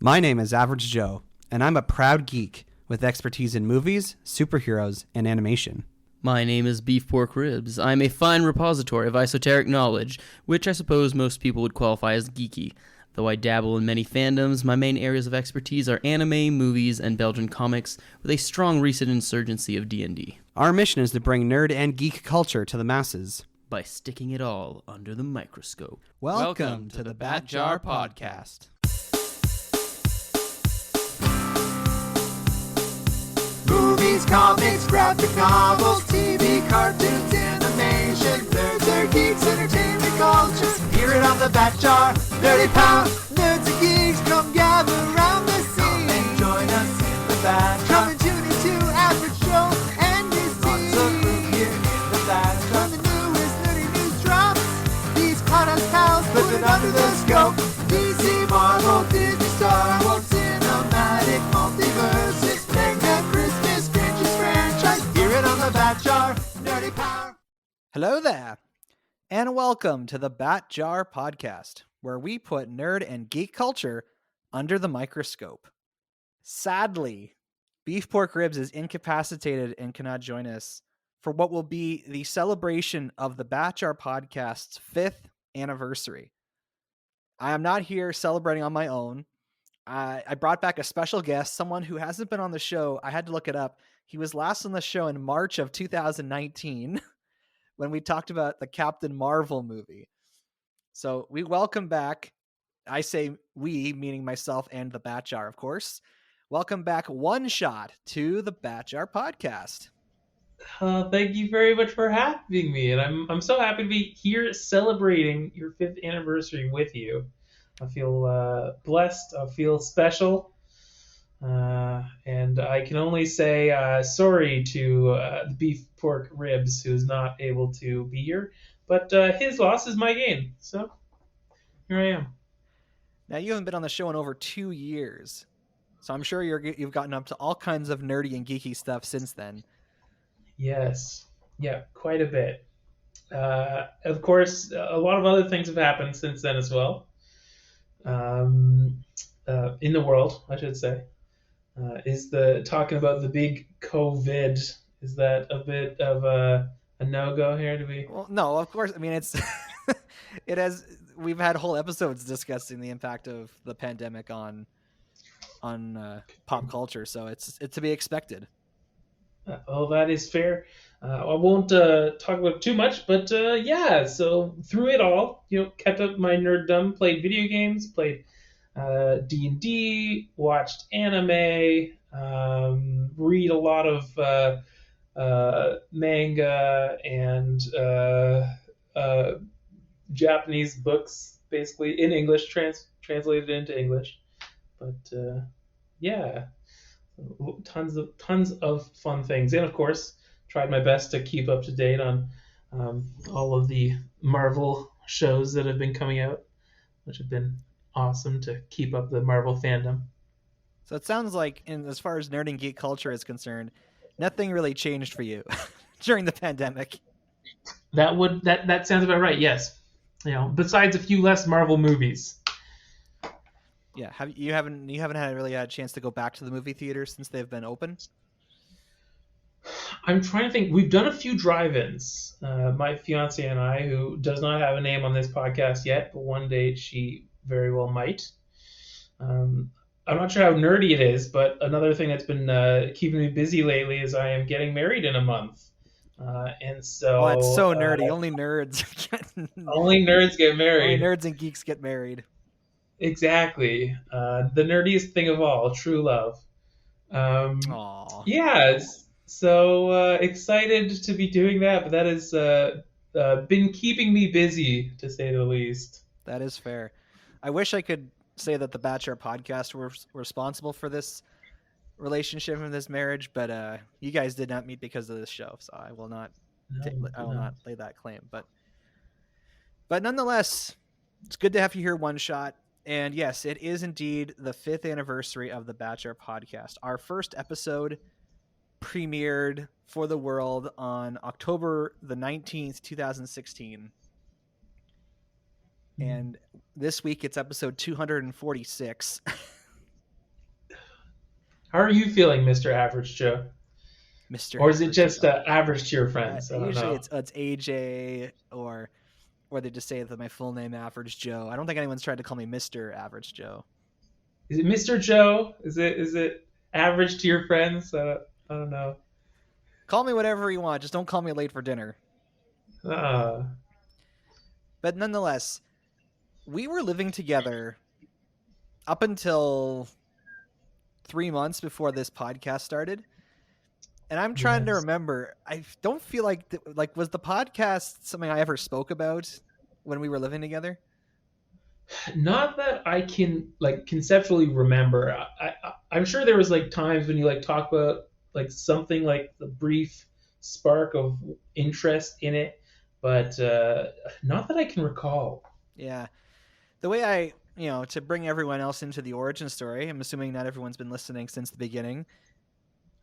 My name is Average Joe, and I'm a proud geek with expertise in movies, superheroes, and animation. My name is Beef Pork Ribs. I'm a fine repository of esoteric knowledge, which I suppose most people would qualify as geeky. Though I dabble in many fandoms, my main areas of expertise are anime, movies, and Belgian comics, with a strong recent insurgency of D&D. Our mission is to bring nerd and geek culture to the masses by sticking it all under the microscope. Welcome to the Bat Jar Podcast. Movies, comics, graphic novels, TV, cartoons, animation, nerds or geeks, entertainment culture. Hear it on the Bat Jar, Nerdy Power. Nerds and geeks, come gather around the scene. Come and join us in the Bat Jar. Come and tune into Average Joe and DC. Lots of room here in the Bat Jar. When the newest nerdy news drops, these podcast pals put it under the scope. DC, Marvel, Disney, Star Wars, cinematic multiverses. Bat Jar, Nerdy Power. Hello there, and welcome to the Bat Jar Podcast, where we put nerd and geek culture under the microscope. Sadly, Beef Pork Ribs is incapacitated and cannot join us for what will be the celebration of the Bat Jar Podcast's 5th anniversary. I am not here celebrating on my own. I brought back a special guest, someone who hasn't been on the show. I had to look it up. He was last on the show in March of 2019 when we talked about the Captain Marvel movie. So we welcome back, I say we, meaning myself and the Bat Jar, of course. Welcome back, One Shot, to the Bat Jar Podcast. Thank you very much for having me, and I'm so happy to be here celebrating your 5th anniversary with you. I feel blessed. I feel special. And I can only say sorry to the Beef Pork Ribs, who's not able to be here. But his loss is my gain. So here I am. Now, you haven't been on the show in over 2 years. So I'm sure you've gotten up to all kinds of nerdy and geeky stuff since then. Yes. Yeah, quite a bit. Of course, a lot of other things have happened since then as well. In the world, I should say. Is the talking about the big COVID, is that a bit of a no-go here? Well, no, of course. I mean, it's we've had whole episodes discussing the impact of the pandemic on pop culture, so it's to be expected. Well, that is fair. I won't talk about it too much, but yeah, so through it all, kept up my nerddom, played video games, played D&D, watched anime, read a lot of manga and Japanese books, basically in English, translated into English. But yeah, tons of fun things, and of course, tried my best to keep up to date on all of the Marvel shows that have been coming out, which have been awesome to keep up the Marvel fandom. So it sounds like, as far as nerd and geek culture is concerned, nothing really changed for you during the pandemic. That sounds about right. Yes, besides a few less Marvel movies. Yeah, you haven't really had a chance to go back to the movie theaters since they've been open? I'm trying to think. We've done a few drive-ins. My fiance and I, who does not have a name on this podcast yet, but one day she very well might. I'm not sure how nerdy it is, but another thing that's been keeping me busy lately is I am getting married in a month. And so... Oh, it's so nerdy. Only nerds only nerds get married. Only nerds and geeks get married. Exactly. The nerdiest thing of all, true love. Aww. Yeah, so excited to be doing that, but that has been keeping me busy, to say the least. That is fair. I wish I could say that the Bat Jar Podcast were responsible for this relationship and this marriage, but you guys did not meet because of this show, so I will not not lay that claim. But nonetheless, it's good to have you here, One Shot. And yes, it is indeed the 5th anniversary of the Bat Jar Podcast. Our first episode premiered for the world on October the 19th, 2016. And this week it's episode 246. How are you feeling, Mr. Average Joe? Mr. Or is it Average just Joe. average to your friends? I don't Usually know. it's AJ, or they just say that my full name Average Joe. I don't think anyone's tried to call me Mr. Average Joe. Is it Mr. Joe? Is it average to your friends? I don't know. Call me whatever you want, just don't call me late for dinner. Uh, But nonetheless, we were living together up until 3 months before this podcast started. And I'm trying to yes. remember. I don't feel like was the podcast something I ever spoke about when we were living together? Not that I can like conceptually remember. I'm sure there was like times when you like talk about like something like the brief spark of interest in it, but not that I can recall. Yeah. The way I, to bring everyone else into the origin story, I'm assuming not everyone's been listening since the beginning.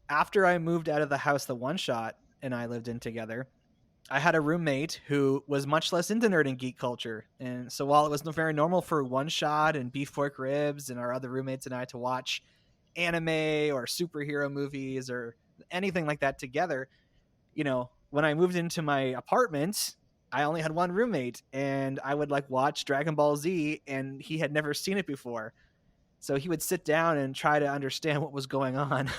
After I moved out of the house that One Shot and I lived in together, I had a roommate who was much less into nerd and geek culture. And so while it was very normal for One Shot and Beef Pork Ribs and our other roommates and I to watch anime or superhero movies or anything like that together, when I moved into my apartment, I only had one roommate and I would like watch Dragon Ball Z and he had never seen it before. So he would sit down and try to understand what was going on.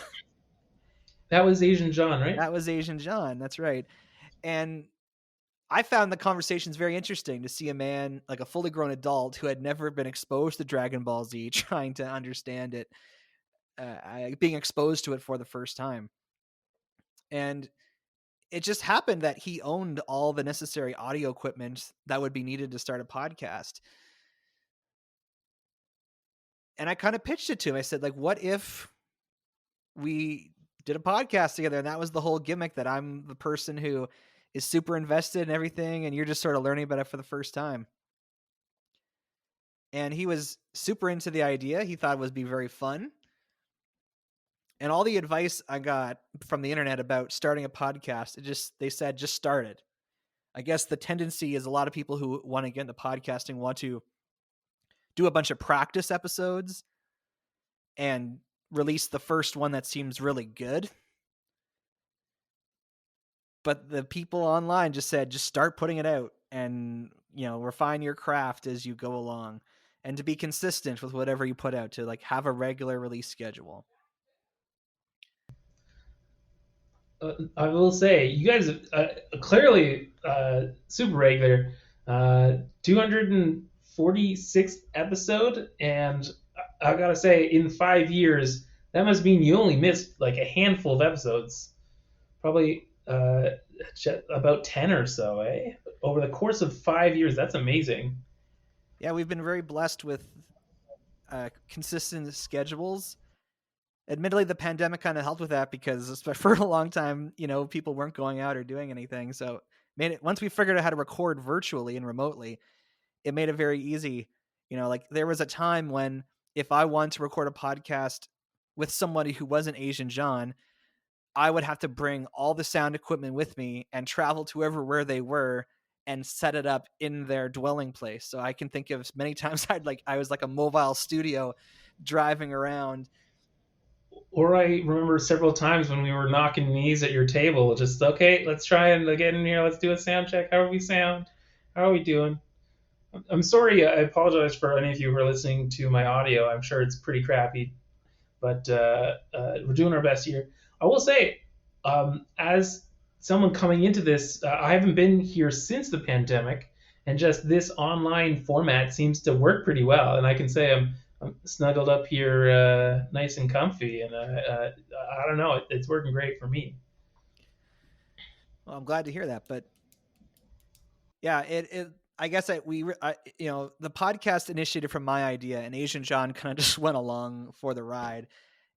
That was Asian John, right? That was Asian John. That's right. And I found the conversations very interesting to see a man, like a fully grown adult who had never been exposed to Dragon Ball Z, trying to understand it, being exposed to it for the first time. And it just happened that he owned all the necessary audio equipment that would be needed to start a podcast. And I kind of pitched it to him. I said, like, what if we did a podcast together? And that was the whole gimmick, that I'm the person who is super invested in everything and you're just sort of learning about it for the first time. And he was super into the idea. He thought it would be very fun. And all the advice I got from the internet about starting a podcast, they said, just start it. I guess the tendency is a lot of people who want to get into podcasting want to do a bunch of practice episodes and release the first one that seems really good. But the people online just said, just start putting it out and, refine your craft as you go along, and to be consistent with whatever you put out, to like have a regular release schedule. I will say, you guys clearly super regular. 246th episode, and I gotta say, in 5 years, that must mean you only missed like a handful of episodes. Probably about 10 or so, eh? Over the course of 5 years, that's amazing. Yeah, we've been very blessed with consistent schedules. Admittedly, the pandemic kind of helped with that, because for a long time, people weren't going out or doing anything. So once we figured out how to record virtually and remotely, it made it very easy. Like there was a time when if I wanted to record a podcast with somebody who wasn't Asian John, I would have to bring all the sound equipment with me and travel to where they were and set it up in their dwelling place. So I can think of many times I was like a mobile studio driving around. Or I remember several times when we were knocking knees at your table, just, okay, let's try and get in here. Let's do a sound check. How are we sound? How are we doing? I'm sorry. I apologize for any of you who are listening to my audio. I'm sure it's pretty crappy, but we're doing our best here. I will say, as someone coming into this, I haven't been here since the pandemic, and just this online format seems to work pretty well. And I can say I'm snuggled up here, nice and comfy, and I don't know, it's working great for me. Well, I'm glad to hear that. But yeah, I guess the podcast initiated from my idea, and Asian John kind of just went along for the ride.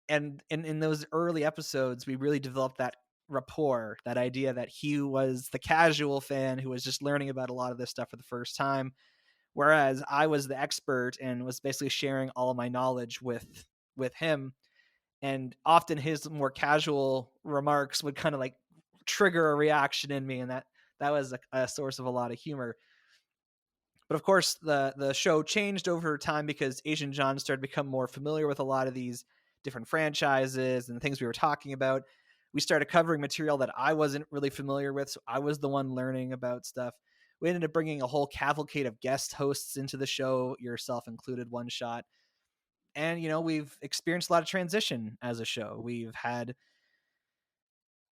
And in those early episodes, we really developed that rapport, that idea that he was the casual fan who was just learning about a lot of this stuff for the first time, whereas I was the expert and was basically sharing all of my knowledge with him. And often his more casual remarks would kind of like trigger a reaction in me, and that was a source of a lot of humor. But of course, the show changed over time because Asian John started to become more familiar with a lot of these different franchises and things we were talking about. We started covering material that I wasn't really familiar with, so I was the one learning about stuff. We ended up bringing a whole cavalcade of guest hosts into the show, yourself included, One Shot. And, we've experienced a lot of transition as a show. We've had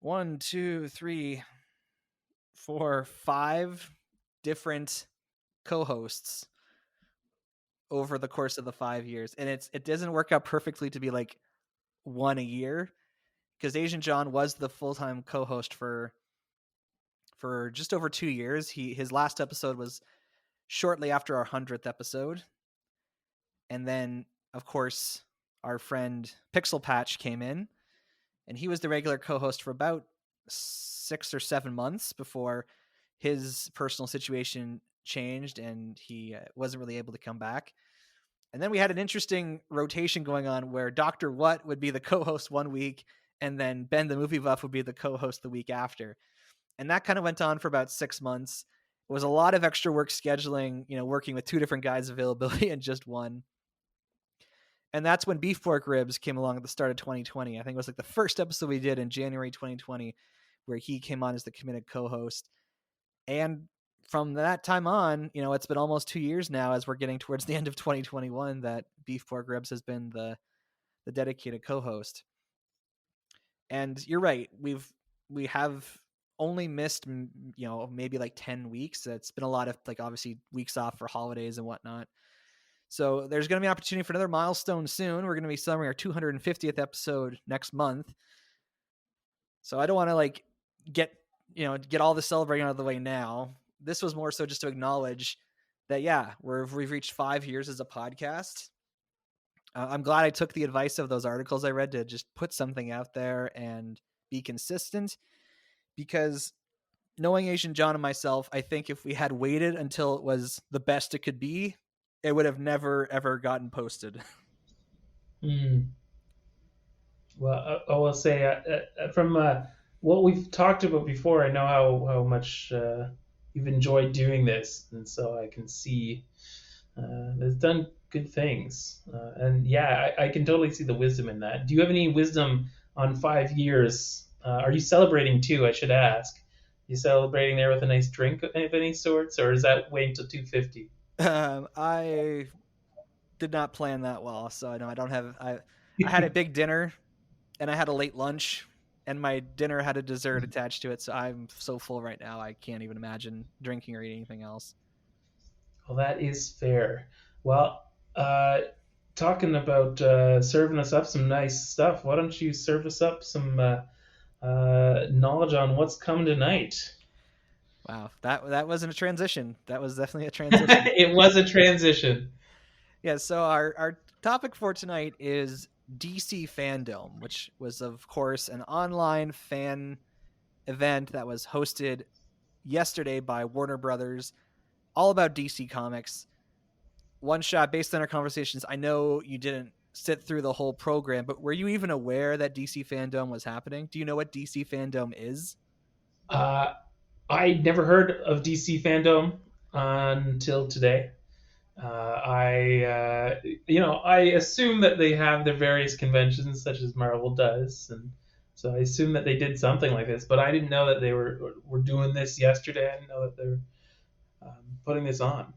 1, 2, 3, 4, 5 different co-hosts over the course of the 5 years. And it doesn't work out perfectly to be like one a year, because Asian John was the full-time co-host for just over 2 years. His last episode was shortly after our 100th episode. And then, of course, our friend Pixel Patch came in, and he was the regular co-host for about 6 or 7 months before his personal situation changed and he wasn't really able to come back. And then we had an interesting rotation going on where Dr. What would be the co-host one week, and then Ben the Movie Buff would be the co-host the week after. And that kind of went on for about 6 months. It was a lot of extra work scheduling, working with 2 different guys' availability and just one. And that's when Beef Pork Ribs came along at the start of 2020. I think it was like the first episode we did in January 2020, where he came on as the committed co-host. And from that time on, it's been almost 2 years now, as we're getting towards the end of 2021, that Beef Pork Ribs has been the dedicated co-host. And you're right. We have only missed, maybe like 10 weeks. It's been a lot of, like, obviously weeks off for holidays and whatnot. So there's going to be an opportunity for another milestone soon. We're going to be celebrating our 250th episode next month. So I don't want to get all the celebrating out of the way now. This was more so just to acknowledge that, we've reached 5 years as a podcast. I'm glad I took the advice of those articles I read to just put something out there and be consistent, because knowing Asian John and myself, I think if we had waited until it was the best it could be, it would have never, ever gotten posted. Well, I will say, from what we've talked about before, I know how much you've enjoyed doing this, and so I can see it's done good things. And I can totally see the wisdom in that. Do you have any wisdom on 5 years? Are you celebrating too, I should ask? You celebrating there with a nice drink of any sorts, or is that wait until 250? I did not plan that well, so I don't have. I had a big dinner, and I had a late lunch, and my dinner had a dessert attached to it. So I'm so full right now, I can't even imagine drinking or eating anything else. Well, that is fair. Well, talking about serving us up some nice stuff, why don't you serve us up some knowledge on what's coming tonight? Wow, that wasn't a transition. That was definitely a transition. It was a transition. Yeah, so our topic for tonight is DC Fandome, which was, of course, an online fan event that was hosted yesterday by Warner Brothers, all about DC Comics. One Shot, based on our conversations, I know you didn't sit through the whole program, but were you even aware that DC Fandome was happening? Do you know what DC Fandome is? I never heard of DC Fandome until today. I assume that they have their various conventions, such as Marvel does, and so I assume that they did something like this. But I didn't know that they were doing this yesterday. I didn't know that they were putting this on.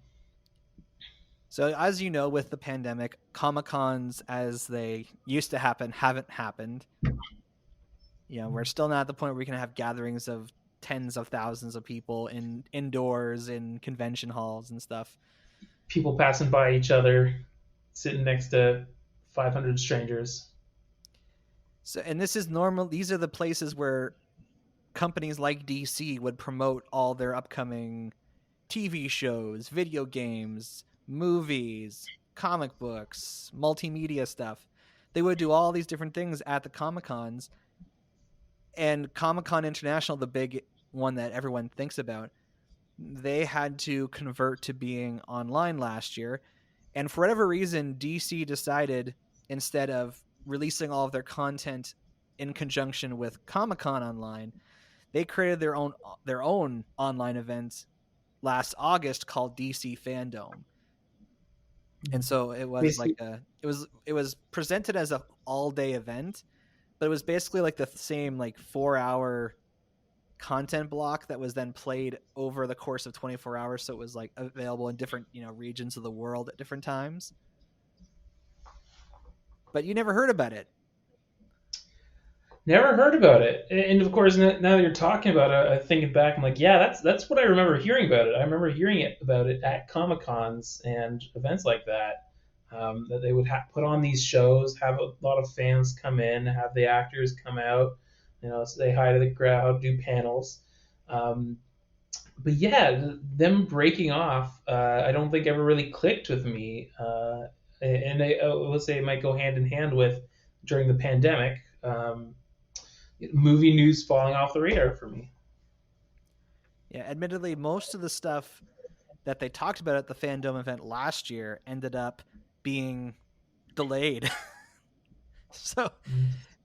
So, as you know, with the pandemic, Comic-Cons as they used to happen haven't happened. We're still not at the point where we can have gatherings of tens of thousands of people indoors in convention halls and stuff. People passing by each other, sitting next to 500 strangers. So, and this is normal. These are the places where companies like DC would promote all their upcoming TV shows, video games, movies, comic books, multimedia stuff. They would do all these different things at the Comic-Cons. And Comic-Con International, the big one that everyone thinks about, they had to convert to being online last year. And for whatever reason, DC decided, instead of releasing all of their content in conjunction with Comic-Con online, they created their own online event last August called DC Fandome. And so it was Basically- like it was presented as a all-day event, but it was basically like the same like 4-hour content block that was then played over the course of 24 hours. So it was like available in different, regions of the world at different times. But you never heard about it. Never heard about it. And of course, now that you're talking about it, I'm thinking back, I'm like, yeah, that's what I remember hearing about it. I remember hearing about it at Comic-Cons and events like that, that they would put on these shows, have a lot of fans come in, have the actors come out, say hi to the crowd, do panels. But yeah, them breaking off, I don't think ever really clicked with me. And I would say it might go hand in hand with during the pandemic. Movie news falling off the radar for me. Yeah, admittedly, most of the stuff that they talked about at the Fandome event last year ended up being delayed. So,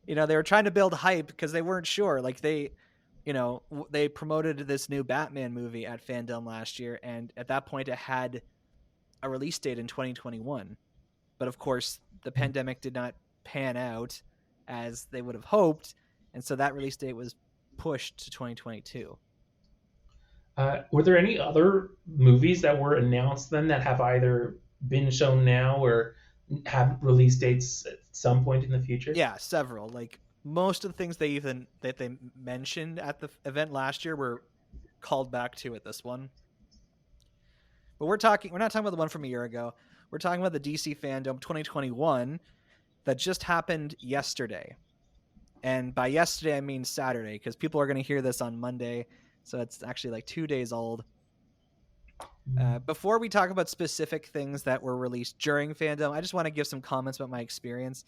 they were trying to build hype because they weren't sure. Like they promoted this new Batman movie at Fandome last year, and at that point it had a release date in 2021. But of course, the pandemic did not pan out as they would have hoped, and so that release date was pushed to 2022. Were there any other movies that were announced then that have either been shown now or have release dates at some point in the future? Yeah, several. Like most of the things that they mentioned at the event last year were called back to at this one. But we're not talking about the one from a year ago. We're talking about the DC Fandome 2021 that just happened yesterday. And by yesterday, I mean Saturday, because people are going to hear this on Monday. So it's actually like 2 days old. Before we talk about specific things that were released during Fandome, I just want to give some comments about my experience.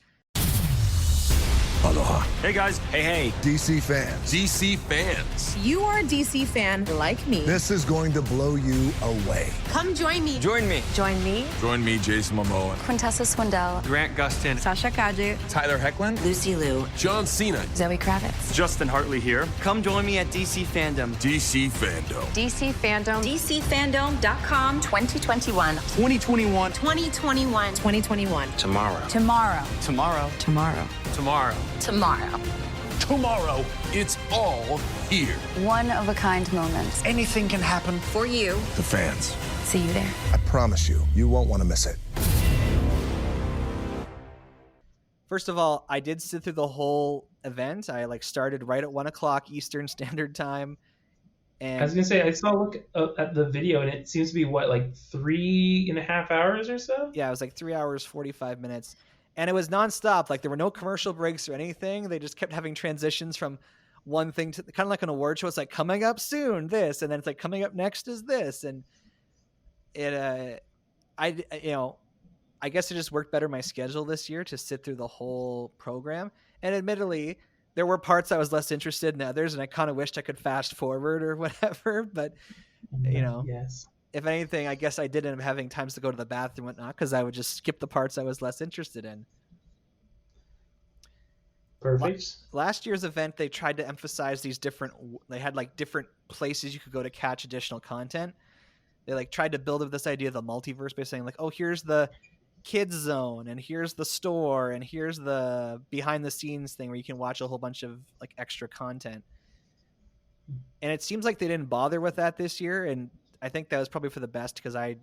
Aloha. Hey guys. Hey. DC fans. DC fans. You are a DC fan like me. This is going to blow you away. Come join me. Join me. Join me. Join me, Jason Momoa. Quintessa Swindell. Grant Gustin. Sasha Kadri. Tyler Hecklin. Lucy Liu. John Cena. Zoe Kravitz. Justin Hartley here. Come join me at DC Fandome. DC Fandome. DC Fandome. DCFandome.com 2021. 2021. 2021. 2021. Tomorrow. Tomorrow. Tomorrow. Tomorrow. Tomorrow. Tomorrow. Tomorrow. It's all here. One of a kind moments. Anything can happen. For you. The fans. See you there. I promise you, you won't want to miss it. First of all, I did sit through the whole event. I started right at 1:00 Eastern Standard Time. And I was gonna say I saw a look at the video and it seems to be 3.5 hours or so. Yeah, it was like 3 hours 45 minutes, and it was nonstop. Like there were no commercial breaks or anything. They just kept having transitions from one thing to kind of like an award show. It's like coming up soon this, and then it's like coming up next is this, and it I guess it just worked better my schedule this year to sit through the whole program. And admittedly, there were parts I was less interested in others, and I kind of wished I could fast forward or whatever. But Yes. if anything, I guess I did end up having times to go to the bathroom and whatnot because I would just skip the parts I was less interested in. Perfect. Last year's event, they tried to emphasize they had different places you could go to catch additional content. They tried to build up this idea of the multiverse by saying oh, here's the kids zone, and here's the store, and here's the behind the scenes thing where you can watch a whole bunch of extra content. And it seems like they didn't bother with that this year, and I think that was probably for the best because I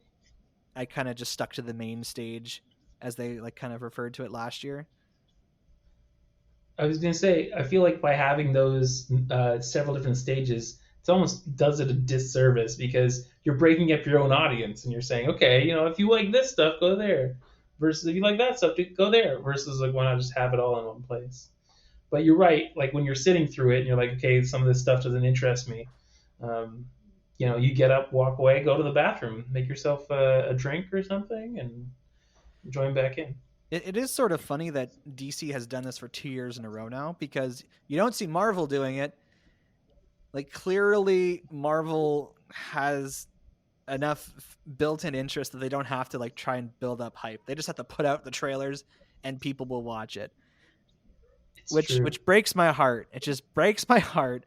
kind of just stuck to the main stage as they kind of referred to it last year. I was gonna say I feel like by having those several different stages, it almost does it a disservice because you're breaking up your own audience and you're saying, okay, if you like this stuff, go there, versus if you like that stuff, go there, versus why not just have it all in one place. But you're right, when you're sitting through it and you're like, okay, some of this stuff doesn't interest me, you get up, walk away, go to the bathroom, make yourself a drink or something, and join back in. It is sort of funny that DC has done this for 2 years in a row now, because you don't see Marvel doing it. Clearly Marvel has enough built-in interest that they don't have to try and build up hype. They just have to put out the trailers and people will watch it. Which breaks my heart. It just breaks my heart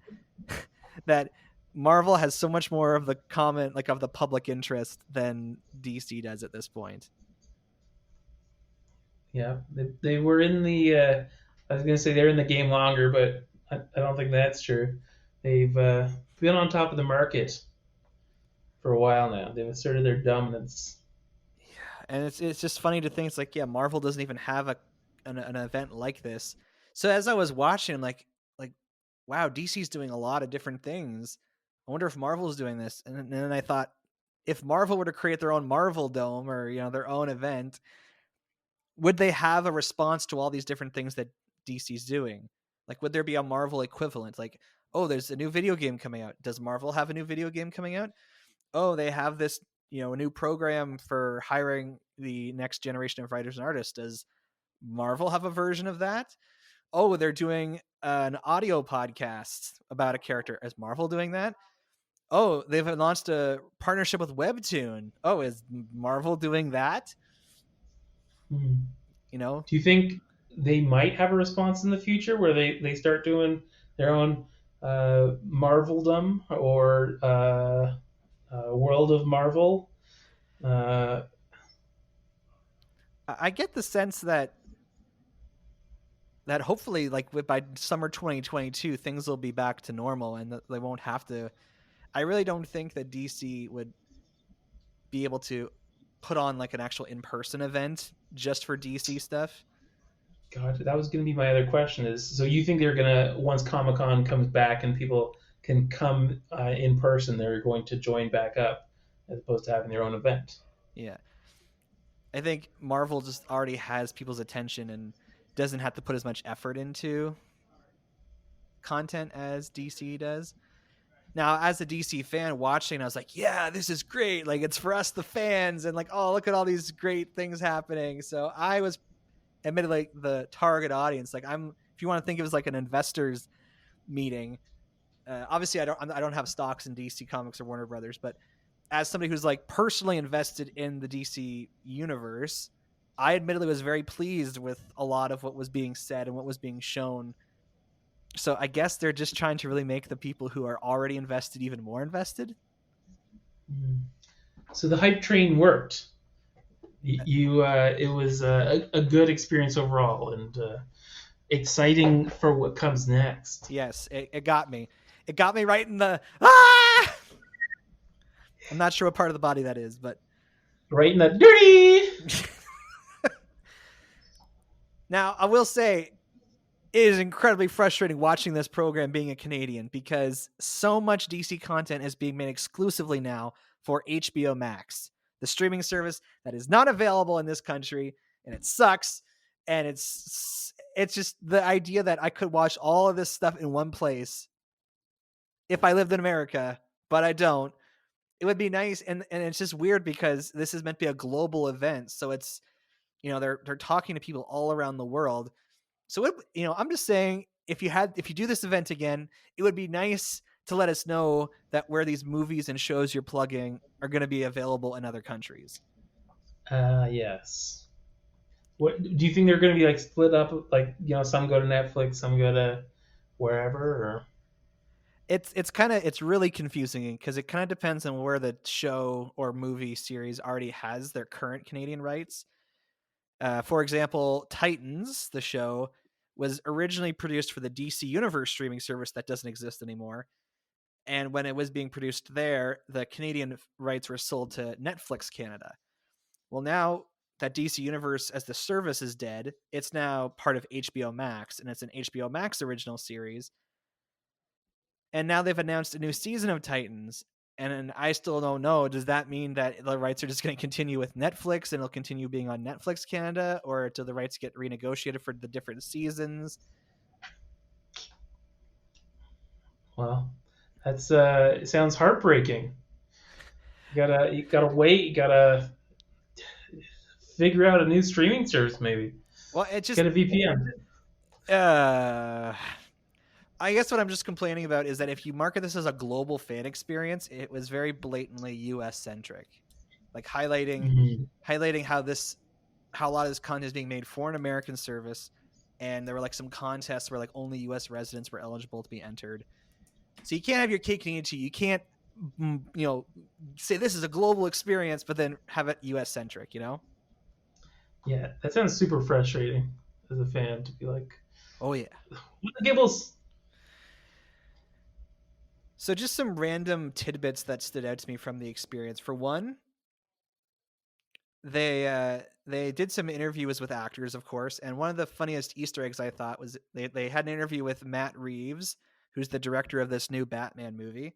that Marvel has so much more of the of the public interest than DC does at this point. Yeah, they were in the. I was gonna say they're in the game longer, but I don't think that's true. They've been on top of the market for a while now. They've asserted their dominance. And it's just funny to think it's like, yeah, Marvel doesn't even have an event like this. So as I was watching, I'm like wow, DC's doing a lot of different things. I wonder if Marvel's doing this. And then I thought, if Marvel were to create their own Marvel Dome or their own event, would they have a response to all these different things that DC's doing? Like, would there be a Marvel equivalent? Like, oh, there's a new video game coming out. Does Marvel have a new video game coming out? Oh, they have this, a new program for hiring the next generation of writers and artists. Does Marvel have a version of that? Oh, they're doing an audio podcast about a character. Is Marvel doing that? Oh, they've launched a partnership with Webtoon. Oh, is Marvel doing that? Do you think they might have a response in the future where they start doing their own Marveldom or World of Marvel? I get the sense that hopefully, like by summer 2022, things will be back to normal and they won't have to. I really don't think that DC would be able to put on like an actual in-person event just for DC stuff. God, that was going to be my other question. Is so you think they're gonna, once Comic-Con comes back and people can come in person, they're going to join back up as opposed to having their own event? Yeah, I think Marvel just already has people's attention and doesn't have to put as much effort into content as DC does. Now, as a DC fan watching, I was like, yeah, this is great. Like, it's for us, the fans, and like, oh, look at all these great things happening. So I was admittedly the target audience. Like, if you want to think of it as like an investors meeting, obviously I don't have stocks in DC Comics or Warner Brothers, but as somebody who's like personally invested in the DC universe, I admittedly was very pleased with a lot of what was being said and what was being shown. So I guess they're just trying to really make the people who are already invested even more invested. So the hype train worked. It was a good experience overall and exciting for what comes next. Yes, it got me. It got me right in the ah! I'm not sure what part of the body that is, but right in the dirty. Now, I will say it is incredibly frustrating watching this program being a Canadian because so much DC content is being made exclusively now for HBO Max, the streaming service that is not available in this country, and it sucks. And it's just the idea that I could watch all of this stuff in one place if I lived in America, but I don't. It would be nice, and it's just weird because this is meant to be a global event, so it's they're talking to people all around the world. So I'm just saying, if you do this event again, it would be nice to let us know that where these movies and shows you're plugging are going to be available in other countries. Yes. What do you think they're going to be like split up? Like some go to Netflix, some go to wherever, or? It's really confusing because it kind of depends on where the show or movie series already has their current Canadian rights. For example, Titans, the show, was originally produced for the DC Universe streaming service that doesn't exist anymore. And when it was being produced there, the Canadian rights were sold to Netflix Canada. Well, now that DC Universe as the service is dead, it's now part of HBO Max, and it's an HBO Max original series. And now they've announced a new season of Titans, and I still don't know. Does that mean that the rights are just going to continue with Netflix and it'll continue being on Netflix Canada, or do the rights get renegotiated for the different seasons? Well, that's it sounds heartbreaking. You gotta wait. You gotta figure out a new streaming service, maybe. Well, it just get a VPN. I guess what I'm just complaining about is that if you market this as a global fan experience, it was very blatantly US centric, like highlighting how a lot of this content is being made for an American service, and there were like some contests where like only US residents were eligible to be entered. So you can't have your cake and eat it too. You can't say this is a global experience, but then have it US centric. Yeah, that sounds super frustrating as a fan to be like, Oh yeah. what the Gibbles? So just some random tidbits that stood out to me from the experience. For one, they did some interviews with actors, of course, and one of the funniest Easter eggs I thought was they had an interview with Matt Reeves, who's the director of this new Batman movie,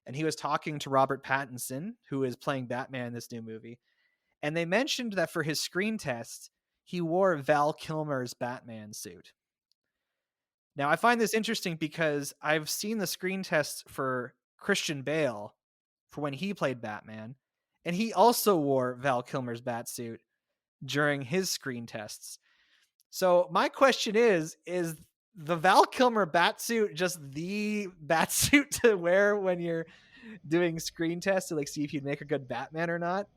and he was talking to Robert Pattinson, who is playing Batman in this new movie, and they mentioned that for his screen test, he wore Val Kilmer's Batman suit. Now, I find this interesting because I've seen the screen tests for Christian Bale for when he played Batman, and he also wore Val Kilmer's Batsuit during his screen tests. So my question is the Val Kilmer Batsuit just the Batsuit to wear when you're doing screen tests to like see if you'd make a good Batman or not?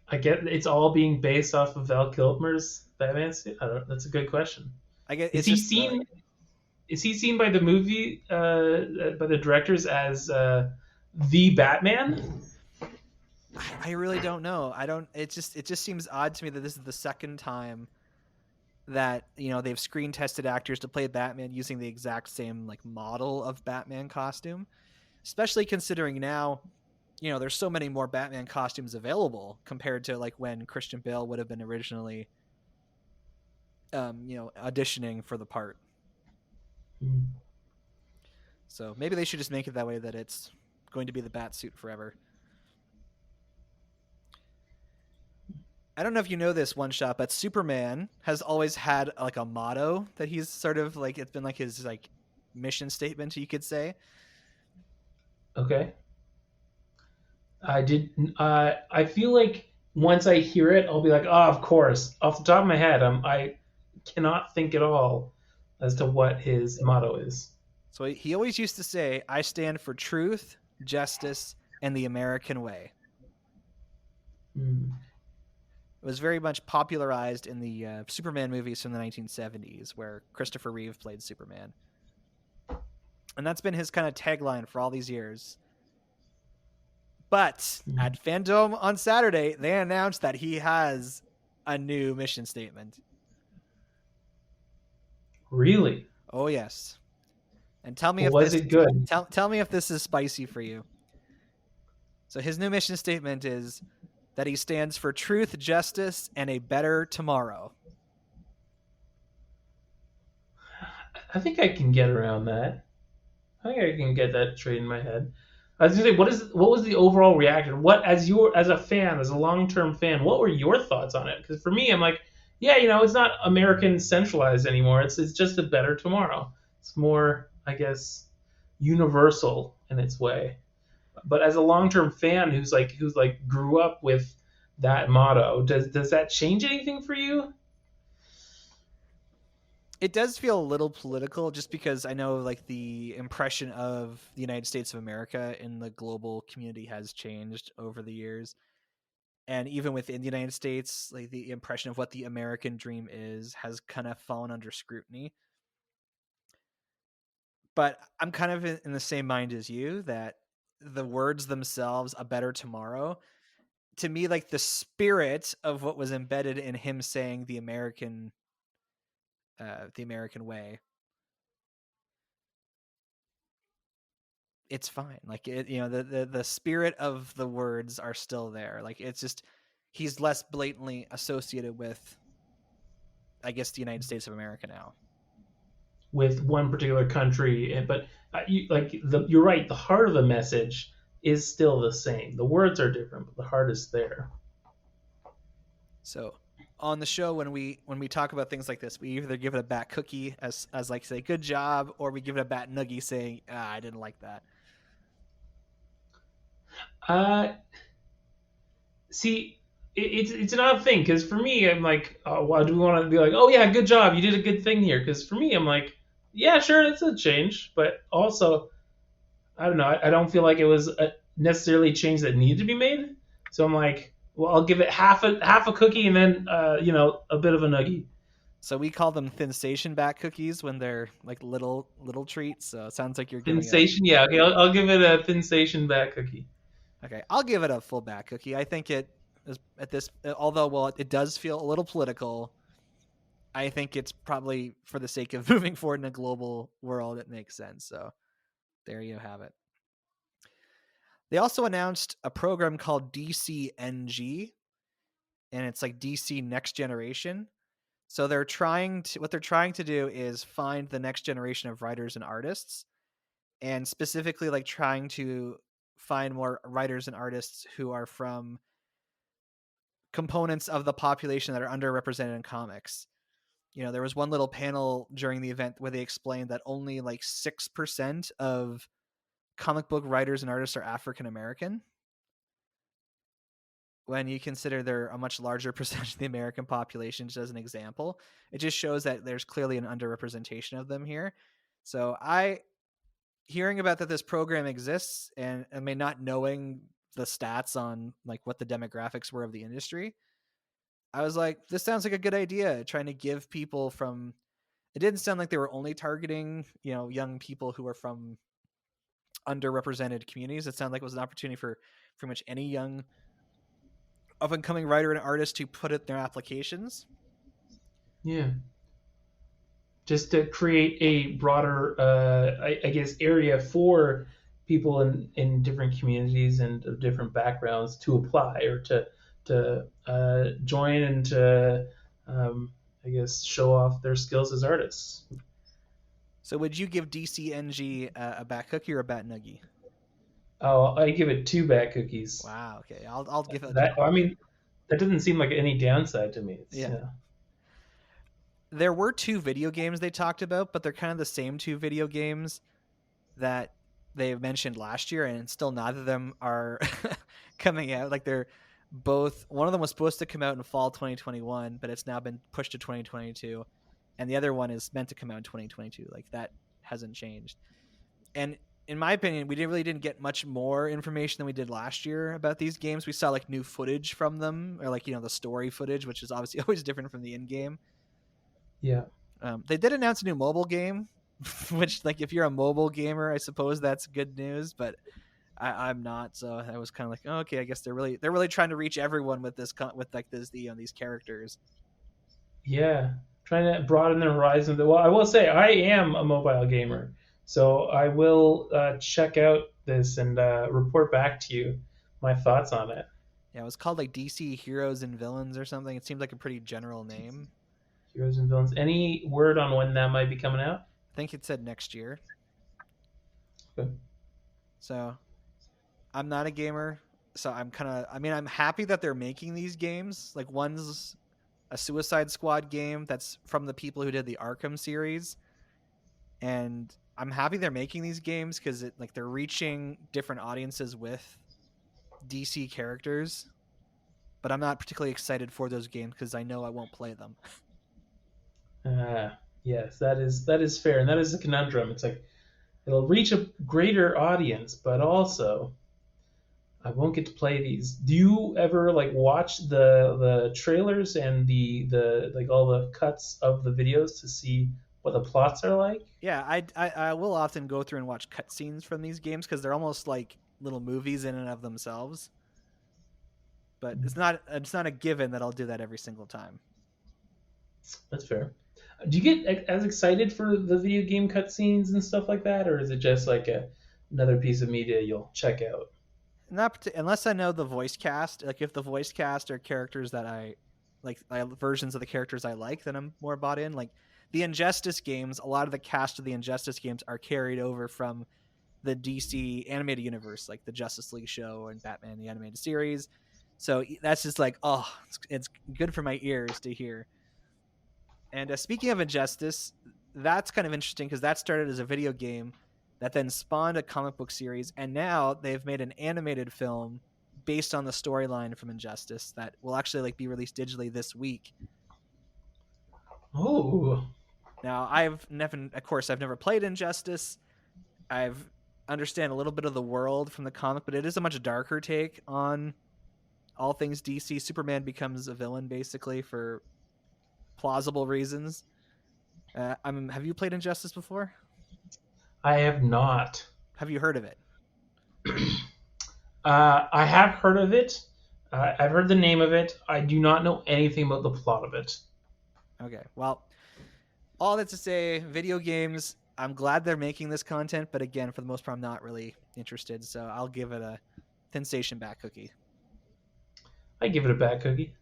I get it's all being based off of Val Kilmer's Batman suit. I don't. That's a good question. I guess Is it's he just seen? Is he seen by the movie by the directors as the Batman? I really don't know. I don't. It just seems odd to me that this is the second time that they've screen tested actors to play Batman using the exact same like model of Batman costume, especially considering now there's so many more Batman costumes available compared to like when Christian Bale would have been originally auditioning for the part. So maybe they should just make it that way, that it's going to be the Batsuit forever. I don't know if you know this, One Shot, but Superman has always had like a motto that he's sort of like, it's been like his like mission statement, you could say. Okay. I did. I feel like once I hear it, I'll be like, oh, of course. Off the top of my head, I cannot think at all as to what his motto is. So he always used to say, "I stand for truth, justice, and the American way." It was very much popularized in the Superman movies from the 1970s, where Christopher Reeve played Superman. And that's been his kind of tagline for all these years. But at Fandome on Saturday, they announced that he has a new mission statement. Really? Oh, yes. And tell me Well, if was this it good? Tell me if this is spicy for you. So his new mission statement is that he stands for truth, justice, and a better tomorrow. I think I can get around that. I think I can get that straight in my head. I was gonna say, what was the overall reaction? What as a fan, as a long-term fan, what were your thoughts on it? Because for me, I'm like, yeah, it's not American centralized anymore. It's just a better tomorrow. It's more, I guess, universal in its way. But as a long-term fan who's like grew up with that motto, does that change anything for you? It does feel a little political, just because I know like the impression of the United States of America in the global community has changed over the years. And even within the United States, like the impression of what the American dream is has kind of fallen under scrutiny. But I'm kind of in the same mind as you, that the words themselves, a better tomorrow, to me, like the spirit of what was embedded in him saying the American way, it's fine. Like it, the spirit of the words are still there. Like it's just, he's less blatantly associated with, I guess, the United States of America now. With one particular country, but you're right. The heart of the message is still the same. The words are different, but the heart is there. So on the show, when we talk about things like this, we either give it a bat cookie as like say good job, or we give it a bat nuggie saying I didn't like that. See, it's an odd thing, because for me, I'm like, why do we want to be like, oh yeah, good job, you did a good thing here? Because for me, I'm like, yeah, sure, it's a change, but also, I don't know, I don't feel like it was necessarily a change that needed to be made. So I'm like, well, I'll give it half a cookie and then a bit of a nuggie. So we call them Thinsation bat cookies when they're like little treats. So it sounds like you're giving Thinsation, yeah, okay, I'll give it a Thinsation bat cookie. Okay, I'll give it a full bat cookie. I think it at this. Although, well, it does feel a little political. I think it's probably for the sake of moving forward in a global world, it makes sense. So there you have it. They also announced a program called DCNG, and it's like DC Next Generation. So what they're trying to do is find the next generation of writers and artists, and specifically like trying to find more writers and artists who are from components of the population that are underrepresented in comics. There was one little panel during the event where they explained that only like 6% of comic book writers and artists are African American. When you consider they're a much larger percentage of the American population, just as an example, it just shows that there's clearly an underrepresentation of them here. So hearing about that this program exists, and I mean, not knowing the stats on like what the demographics were of the industry, I was like, this sounds like a good idea. Trying to give people from, it didn't sound like they were only targeting, young people who are from underrepresented communities. It sounded like it was an opportunity for pretty much any young up and coming writer and artist to put it in their applications. Yeah. Just to create a broader, I guess, area for people in different communities and of different backgrounds to apply or to join and to, I guess, show off their skills as artists. So would you give DCNG a bat cookie or a bat nuggie? Oh, I give it 2 bat cookies. Wow. Okay, I'll give it that. I mean, that doesn't seem like any downside to me. Yeah. There were 2 video games they talked about, but they're kind of the same 2 video games that they mentioned last year, and still neither of them are coming out. Like they're both, one of them was supposed to come out in fall 2021, but it's now been pushed to 2022, and the other one is meant to come out in 2022. Like that hasn't changed. And in my opinion, we didn't get much more information than we did last year about these games. We saw like new footage from them, or like, the story footage, which is obviously always different from the in-game. Yeah. They did announce a new mobile game, which, like, if you're a mobile gamer, I suppose that's good news, but I'm not. So I was kind of like, oh, okay, I guess they're really trying to reach everyone with this, these characters. Yeah, trying to broaden the horizon. Well, I will say I am a mobile gamer, so I will check out this and report back to you my thoughts on it. Yeah, it was called like DC Heroes and Villains or something. It seemed like a pretty general name. Heroes and Villains. Any word on when that might be coming out? I think it said next year. Okay. So I'm not a gamer, so I'm happy that they're making these games. Like one's a Suicide Squad game that's from the people who did the Arkham series, and I'm happy they're making these games because they're reaching different audiences with DC characters. But I'm not particularly excited for those games because I know I won't play them. Yes, that is fair, and that is a conundrum. It's like it'll reach a greater audience, but also I won't get to play these. Do you ever watch the trailers and the all the cuts of the videos to see what the plots are like? Yeah, I will often go through and watch cutscenes from these games because they're almost like little movies in and of themselves. But it's not a given that I'll do that every single time. That's fair. Do you get as excited for the video game cutscenes and stuff like that, or is it just like another piece of media you'll check out? Not unless I know the voice cast. Like if the voice cast are characters that I like, versions of the characters I like, then I'm more bought in. Like the Injustice games, a lot of the cast of the Injustice games are carried over from the DC animated universe, like the Justice League show and Batman the animated series. So that's just like, oh, it's good for my ears to hear. And speaking of Injustice, that's kind of interesting because that started as a video game that then spawned a comic book series, and now they've made an animated film based on the storyline from Injustice that will actually be released digitally this week. Oh. Now I've never played Injustice. I've understand a little bit of the world from the comic, but it is a much darker take on all things DC. Superman becomes a villain basically for plausible reasons. Have you played Injustice before? I have not. Have you heard of it? I have heard of it. I've heard the name of it. I do not know anything about the plot of it. Okay, well, all that to say, video games, I'm glad they're making this content, but again, for the most part, I'm not really interested, so I'll give it a sensation back cookie. I give it a bad cookie.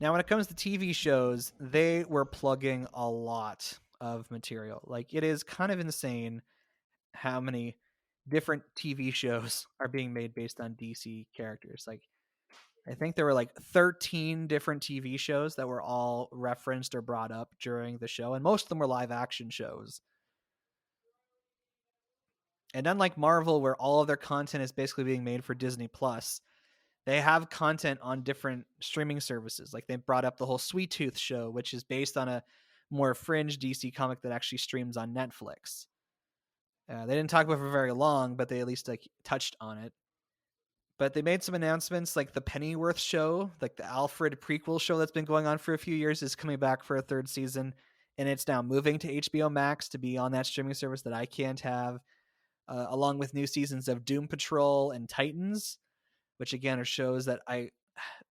Now, when it comes to TV shows, they were plugging a lot of material. Like, it is kind of insane how many different TV shows are being made based on DC characters. Like, I think there were like 13 different TV shows that were all referenced or brought up during the show, and most of them were live action shows. And unlike Marvel, where all of their content is basically being made for Disney Plus, they have content on different streaming services. Like, they brought up the whole Sweet Tooth show, which is based on a more fringe DC comic that actually streams on Netflix. They didn't talk about it for very long, but they at least like touched on it. But they made some announcements, like the Pennyworth show, like the Alfred prequel show that's been going on for a few years, is coming back for a third season, and it's now moving to HBO Max to be on that streaming service that I can't have, along with new seasons of Doom Patrol and Titans, which again are shows that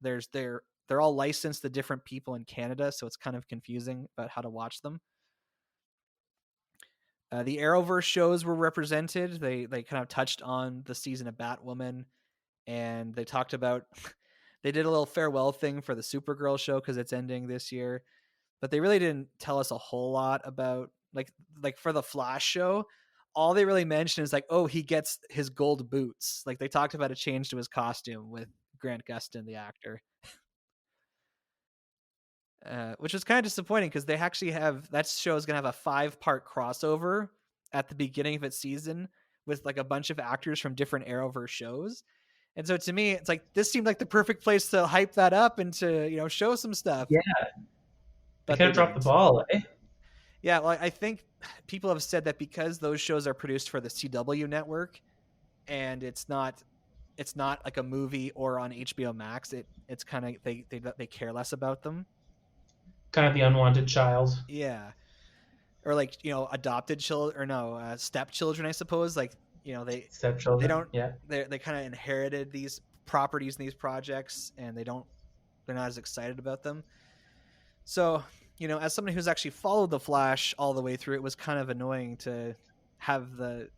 they're all licensed to different people in Canada, so it's kind of confusing about how to watch them. The Arrowverse shows were represented. They kind of touched on the season of Batwoman, and they talked about they did a little farewell thing for the Supergirl show because it's ending this year, but they really didn't tell us a whole lot about like for the Flash show. All they really mentioned is like, oh, he gets his gold boots. Like, they talked about a change to his costume with Grant Gustin, the actor. Which was kind of disappointing because they actually have that show is going to have a 5-part crossover at the beginning of its season with like a bunch of actors from different Arrowverse shows. And so to me, it's like this seemed like the perfect place to hype that up and to, you know, show some stuff. Yeah. But they kind of dropped the ball, eh? Yeah, well, I think people have said that because those shows are produced for the CW network and it's not like a movie or on HBO Max, it's kind of they care less about them. Kind of the unwanted child. Yeah. Or like, you know, adopted children or no, stepchildren, I suppose. Like, you know, stepchildren. They don't. Yeah. They kind of inherited these properties and these projects, and they're not as excited about them. So, you know, as somebody who's actually followed the Flash all the way through, it was kind of annoying to have it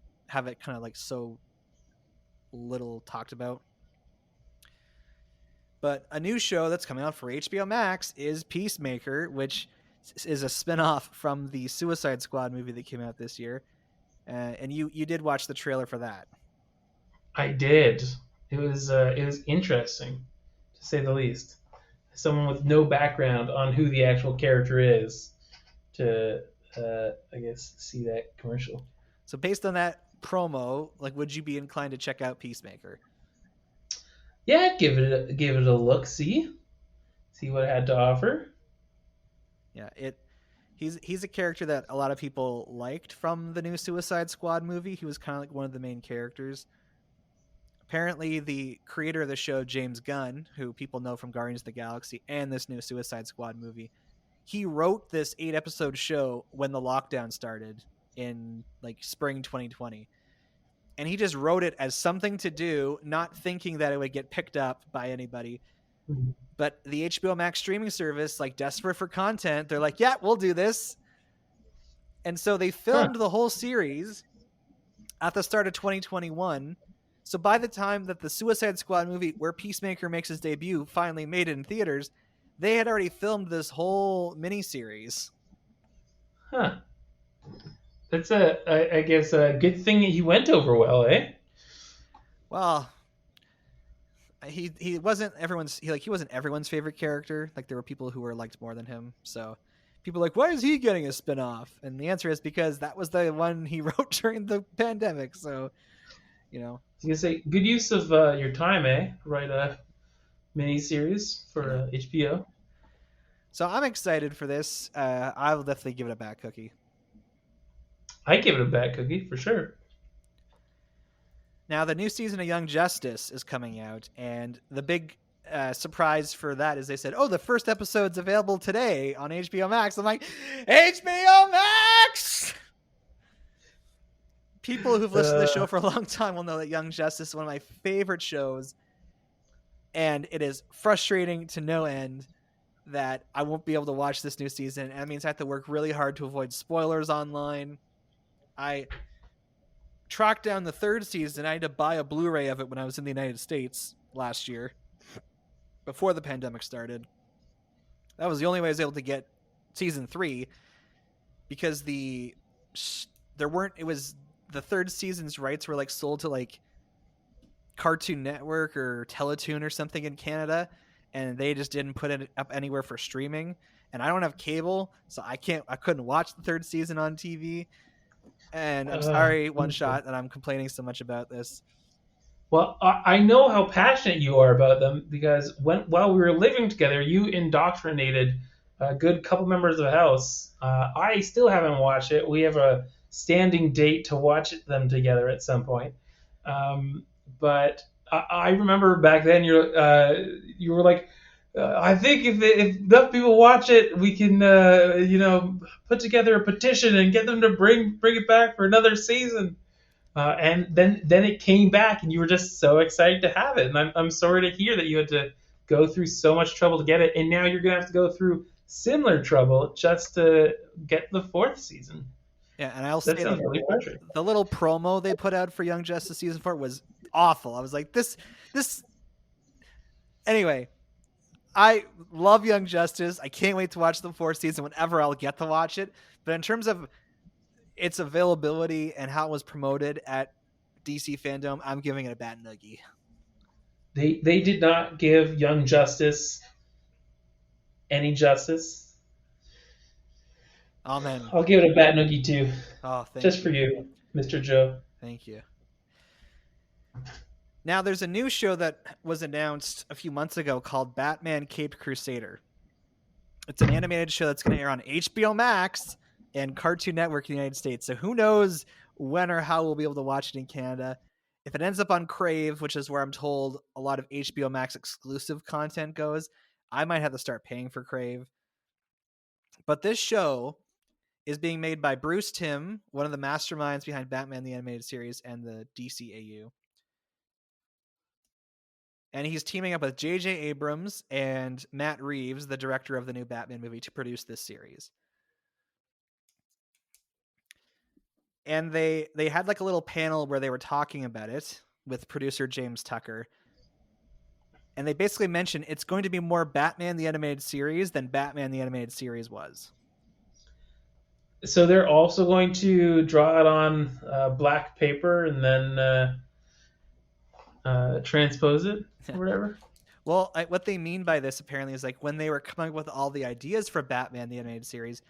kind of like so little talked about. But a new show that's coming out for HBO Max is Peacemaker, which is a spinoff from the Suicide Squad movie that came out this year. And you did watch the trailer for that. I did. It was interesting, to say the least. Someone with no background on who the actual character is to, I guess, see that commercial. So based on that promo, like, would you be inclined to check out Peacemaker? Yeah, give it a look. See what it had to offer. Yeah, he's a character that a lot of people liked from the new Suicide Squad movie. He was kind of like one of the main characters. Apparently, the creator of the show, James Gunn, who people know from Guardians of the Galaxy and this new Suicide Squad movie, he wrote this 8-episode show when the lockdown started in like spring 2020. And he just wrote it as something to do, not thinking that it would get picked up by anybody. Mm-hmm. But the HBO Max streaming service, like desperate for content, they're like, yeah, we'll do this. And so they filmed the whole series at the start of 2021. So by the time that the Suicide Squad movie, where Peacemaker makes his debut, finally made it in theaters, they had already filmed this whole miniseries. Huh. That's I guess a good thing he went over well, eh? Well, he wasn't everyone's he wasn't everyone's favorite character. Like, there were people who were liked more than him. So people are like, why is he getting a spinoff? And the answer is because that was the one he wrote during the pandemic. So, you know, I was gonna say, good use of your time, eh? Write a miniseries for HBO. So I'm excited for this. I'll definitely give it a bad cookie. I give it a bad cookie for sure. Now, the new season of Young Justice is coming out, and the big surprise for that is they said, oh, the first episode's available today on HBO Max. I'm like, HBO Max! People who've listened to the show for a long time will know that Young Justice is one of my favorite shows, and it is frustrating to no end that I won't be able to watch this new season. And that means I have to work really hard to avoid spoilers online. I tracked down the third season. I had to buy a Blu-ray of it when I was in the United States last year, before the pandemic started. That was the only way I was able to get season 3, because the third season's rights were like sold to like Cartoon Network or Teletoon or something in Canada, and they just didn't put it up anywhere for streaming. And I don't have cable, so I couldn't watch the third season on TV. And I'm sorry, One Shot, that I'm complaining so much about this. Well, I know how passionate you are about them, because while we were living together, you indoctrinated a good couple members of the house. I still haven't watched it. We have a standing date to watch them together at some point. But I remember back then you were like, I think if enough people watch it, we can put together a petition and get them to bring it back for another season. And then it came back, and you were just so excited to have it. And I'm sorry to hear that you had to go through so much trouble to get it, and now you're gonna have to go through similar trouble just to get the 4th season. Yeah, and I'll say really the little promo they put out for Young Justice season 4 was awful. I was like, this. Anyway, I love Young Justice. I can't wait to watch the 4th season whenever I'll get to watch it. But in terms of its availability and how it was promoted at DC Fandome, I'm giving it a bad noogie. They did not give Young Justice any justice. Amen. I'll give it a bad noogie too. Oh, thank just you. For you, Mr. Joe. Thank you. Now, there's a new show that was announced a few months ago called Batman Caped Crusader. It's an animated show that's going to air on HBO Max and Cartoon Network in the United States. So who knows when or how we'll be able to watch it in Canada. If it ends up on Crave, which is where I'm told a lot of HBO Max exclusive content goes, I might have to start paying for Crave. But this show is being made by Bruce Timm, one of the masterminds behind Batman the Animated Series and the DCAU. And he's teaming up with J.J. Abrams and Matt Reeves, the director of the new Batman movie, to produce this series. And they had like a little panel where they were talking about it with producer James Tucker. And they basically mentioned it's going to be more Batman the Animated Series than Batman the Animated Series was. So they're also going to draw it on black paper and then transpose it or whatever? Well, what they mean by this apparently is like when they were coming up with all the ideas for Batman the Animated Series,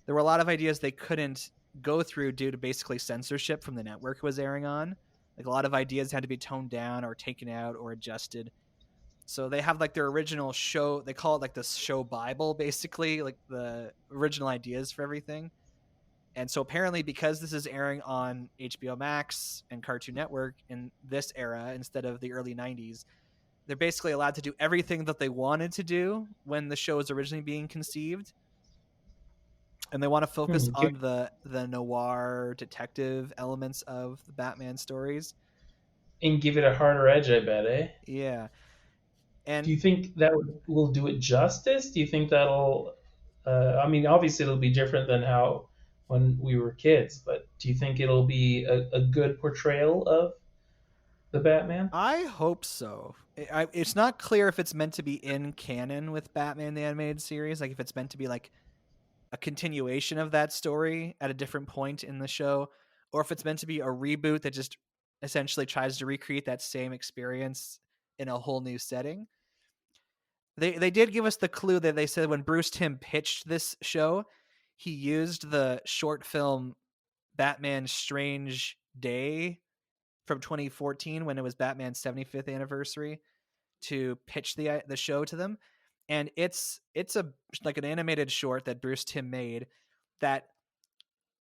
there were a lot of ideas they couldn't go through due to basically censorship from the network it was airing on. Like a lot of ideas had to be toned down or taken out or adjusted. So they have like their original show, they call it like the show Bible, basically, like the original ideas for everything. And so apparently because this is airing on HBO Max and Cartoon Network in this era instead of the early 90s, they're basically allowed to do everything that they wanted to do when the show was originally being conceived. And they want to focus on the noir detective elements of the Batman stories. And give it a harder edge, I bet, eh? Yeah. And do you think that will do it justice? Do you think that'll... I mean, obviously it'll be different than how when we were kids, but do you think it'll be a good portrayal of the Batman? I hope so. It's not clear if it's meant to be in canon with Batman the Animated Series, like if it's meant to be like a continuation of that story at a different point in the show, or if it's meant to be a reboot that just essentially tries to recreate that same experience in a whole new setting. They did give us the clue that they said when Bruce Timm pitched this show, he used the short film Batman's Strange Day from 2014 when it was Batman's 75th anniversary to pitch the show to them. And it's like an animated short that Bruce Timm made that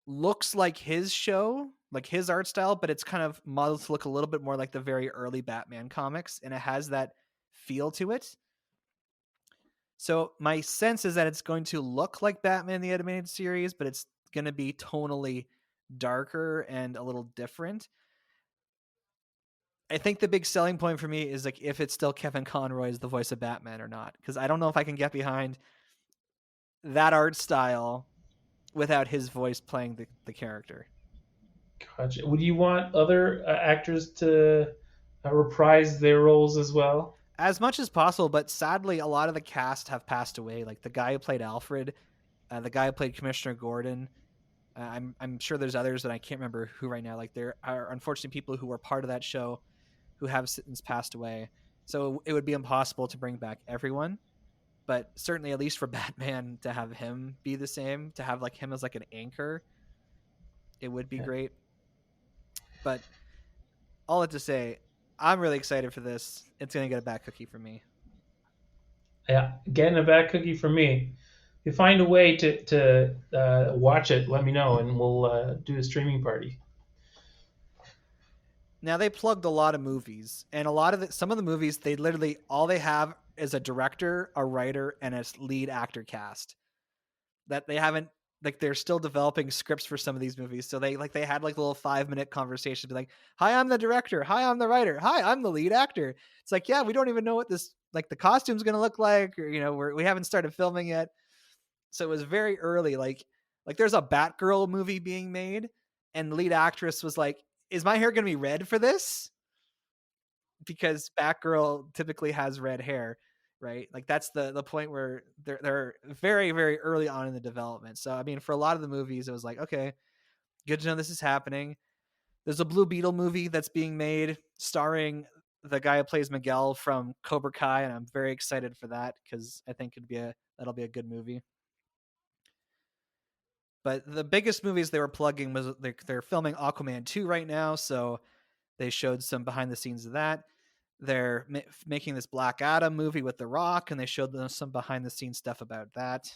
looks like his show, like his art style, but it's kind of modeled to look a little bit more like the very early Batman comics, and it has that feel to it. So my sense is that it's going to look like Batman the Animated Series, but it's going to be tonally darker and a little different. I think the big selling point for me is like if it's still Kevin Conroy as the voice of Batman or not, because I don't know if I can get behind that art style without his voice playing the character. Gotcha. Would you want other actors to reprise their roles as well? As much as possible, but sadly, a lot of the cast have passed away. Like the guy who played Alfred, the guy who played Commissioner Gordon. I'm sure there's others that I can't remember who right now. Like there are unfortunately people who were part of that show who have since passed away. So it would be impossible to bring back everyone. But certainly, at least for Batman, to have him be the same, to have like him as like an anchor, it would be great. But all that to say, I'm really excited for this. It's going to get a back cookie for me. Yeah, getting a back cookie for me. If you find a way to watch it, let me know, and we'll do a streaming party. Now they plugged a lot of movies, and some of the movies they literally all they have is a director, a writer, and a lead actor cast. That they haven't like they're still developing scripts for some of these movies. So they had like little 5-minute conversations, be like, "Hi, I'm the director. Hi, I'm the writer. Hi, I'm the lead actor." It's like, yeah, we don't even know what this like the costume's gonna look like, or we haven't started filming yet. So it was very early. Like there's a Batgirl movie being made, and the lead actress was like, "Is my hair gonna be red for this?" Because Batgirl typically has red hair, right? Like that's the point where they're very, very early on in the development. So I mean, for a lot of the movies, it was like, okay, good to know this is happening. There's a Blue Beetle movie that's being made starring the guy who plays Miguel from Cobra Kai, and I'm very excited for that because I think that'll be a good movie. But the biggest movies they were plugging was they're filming Aquaman 2 right now, so they showed some behind the scenes of that. They're making this Black Adam movie with The Rock, and they showed them some behind the scenes stuff about that.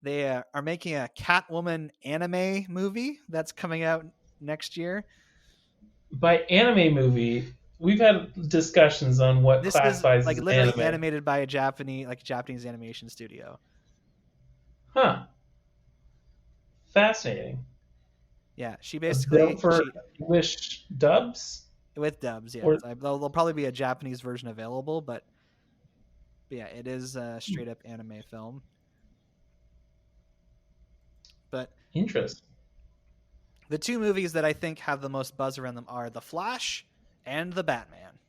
They are making a Catwoman anime movie that's coming out next year. By anime movie, we've had discussions on what this classifies is like as literally anime. animated by a Japanese animation studio. Huh. Fascinating. Yeah, she basically for English dubs with dubs. Yeah, there'll probably be a Japanese version available, but yeah, it is a straight up anime film. But interesting. The two movies that I think have the most buzz around them are The Flash and The Batman.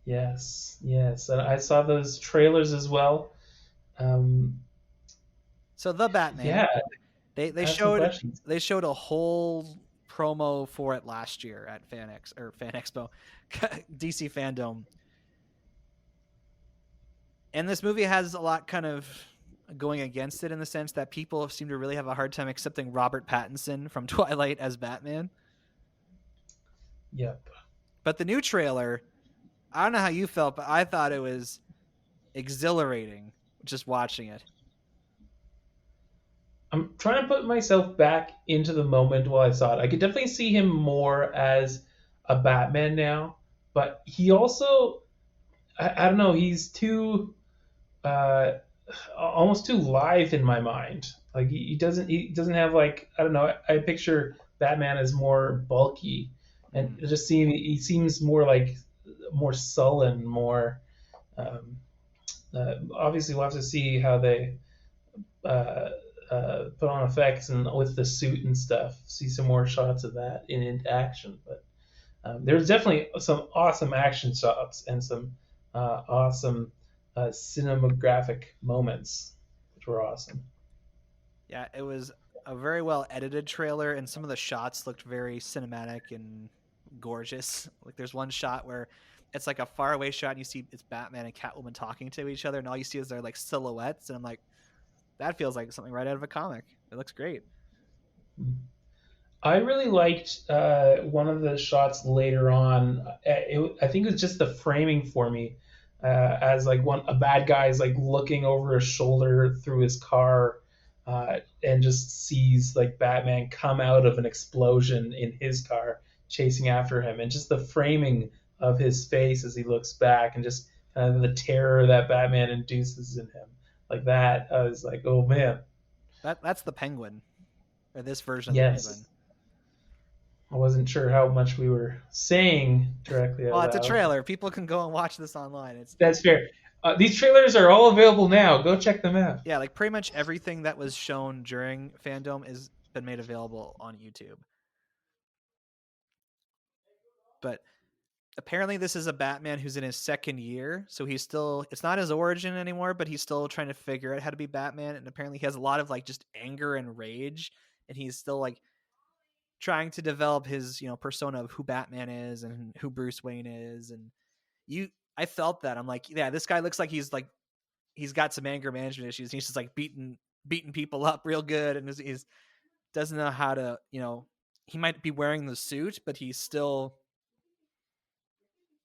Yes. And I saw those trailers as well. So The Batman, yeah, they showed a whole promo for it last year at Fan Expo, DC Fandome. And this movie has a lot kind of going against it in the sense that people seem to really have a hard time accepting Robert Pattinson from Twilight as Batman. Yep. But the new trailer, I don't know how you felt, but I thought it was exhilarating just watching it. I'm trying to put myself back into the moment while I saw it. I could definitely see him more as a Batman now, but he also, I don't know, he's too, almost too live in my mind. Like he doesn't have like, I don't know, I picture Batman as more bulky, and he seems more like more sullen, more. Obviously, we'll have to see how they put on effects and with the suit and stuff. See some more shots of that in action, but there's definitely some awesome action shots and some awesome cinematographic moments, which were awesome. Yeah, it was a very well edited trailer, and some of the shots looked very cinematic and gorgeous. Like there's one shot where it's like a faraway shot, and you see it's Batman and Catwoman talking to each other, and all you see is their like silhouettes, and I'm like, that feels like something right out of a comic. It looks great. I really liked one of the shots later on. I think it was just the framing for me, as like a bad guy is like looking over his shoulder through his car, and just sees like Batman come out of an explosion in his car chasing after him, and just the framing of his face as he looks back, and just kind of the terror that Batman induces in him. Like that, I was like, oh man. That's the Penguin, or this version of the Yes. Penguin. I wasn't sure how much we were saying directly out Well, loud. it's a trailer. People can go and watch this online. That's fair. These trailers are all available now. Go check them out. Yeah, like pretty much everything that was shown during Fandome has been made available on YouTube. But apparently this is a Batman who's in his second year, so he's still, it's not his origin anymore, but he's still trying to figure out how to be Batman, and apparently he has a lot of like just anger and rage, and he's still like trying to develop his, persona of who Batman is and who Bruce Wayne is. And I felt that. I'm like, yeah, this guy looks like he's got some anger management issues. He's just like beating people up real good, and he's doesn't know how to, he might be wearing the suit, but he's still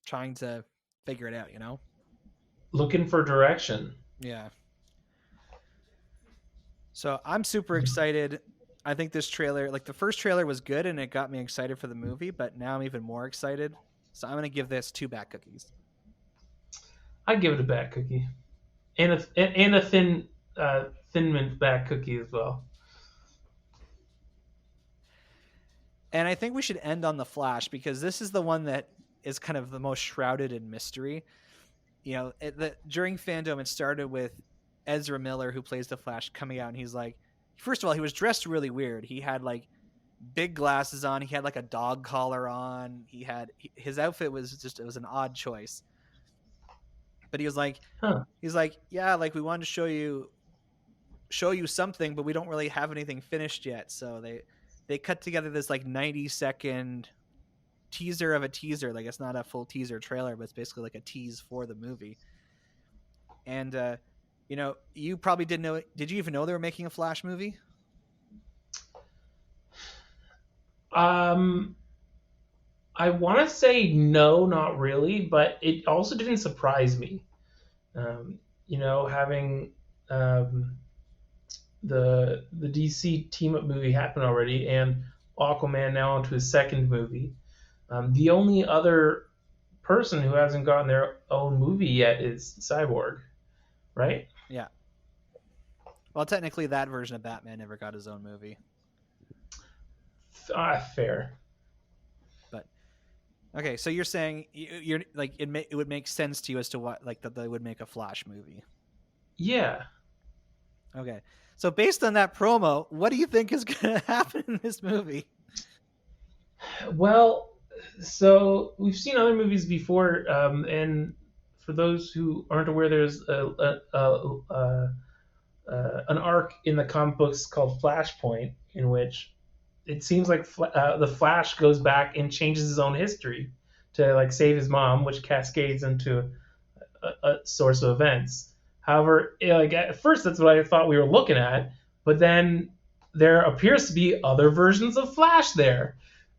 trying to figure it out, Looking for direction. Yeah. So I'm super excited. I think this trailer, like the first trailer was good and it got me excited for the movie, but now I'm even more excited. So I'm going to give this 2 Bat Cookies. I'd give it a Bat Cookie. And a Thin Mint Bat Cookie as well. And I think we should end on The Flash, because this is the one that is kind of the most shrouded in mystery. During Fandome, it started with Ezra Miller, who plays the Flash, coming out, and he's like, first of all, he was dressed really weird. He had like big glasses on. He had like a dog collar on. His outfit was it was an odd choice. But he was like, yeah, like we wanted to show you something, but we don't really have anything finished yet. So they cut together this like 90-second teaser of a teaser. Like it's not a full teaser trailer, but it's basically like a tease for the movie. And you probably didn't know. Did you even know they were making a Flash movie? I want to say no, not really, but it also didn't surprise me. Having the DC team up movie happen already, and Aquaman now onto his second movie. The only other person who hasn't gotten their own movie yet is Cyborg, right? Yeah. Well, technically, that version of Batman never got his own movie. Fair. But okay, so you're saying you're like it would make sense to you as to what, like, that they would make a Flash movie. Yeah. Okay. So based on that promo, what do you think is going to happen in this movie? Well, so we've seen other movies before, and for those who aren't aware, there's an arc in the comic books called Flashpoint, in which it seems like the Flash goes back and changes his own history to like save his mom, which cascades into a source of events. However, like at first that's what I thought we were looking at, but then there appears to be other versions of Flash there.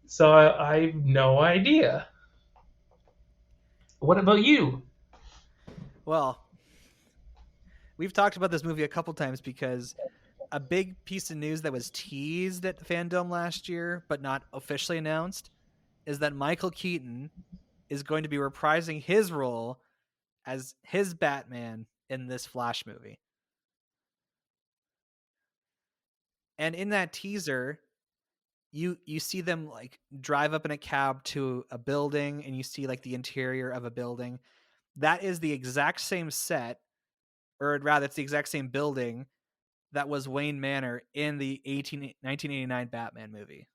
So I have no idea. What about you? Well, we've talked about this movie a couple times because a big piece of news that was teased at Fandome last year, but not officially announced, is that Michael Keaton is going to be reprising his role as his Batman in this Flash movie. And in that teaser, you see them like drive up in a cab to a building, and you see like the interior of a building. That is the exact same set, or rather it's the exact same building that was Wayne Manor in the 1989 Batman movie.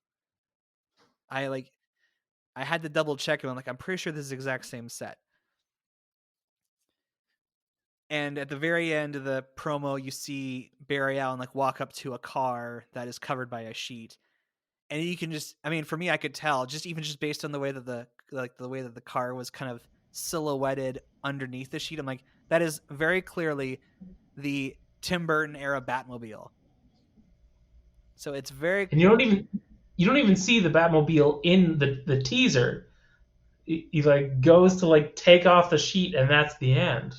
I had to double check it. I'm pretty sure this is the exact same set. And at the very end of the promo, you see Barry Allen like walk up to a car that is covered by a sheet. And you can just, for me, I could tell just based on the way that the car was kind of silhouetted underneath the sheet. I'm like, that is very clearly the Tim Burton era Batmobile. So it's very, and you don't even see the Batmobile in the teaser. He like goes to like take off the sheet, and that's the end.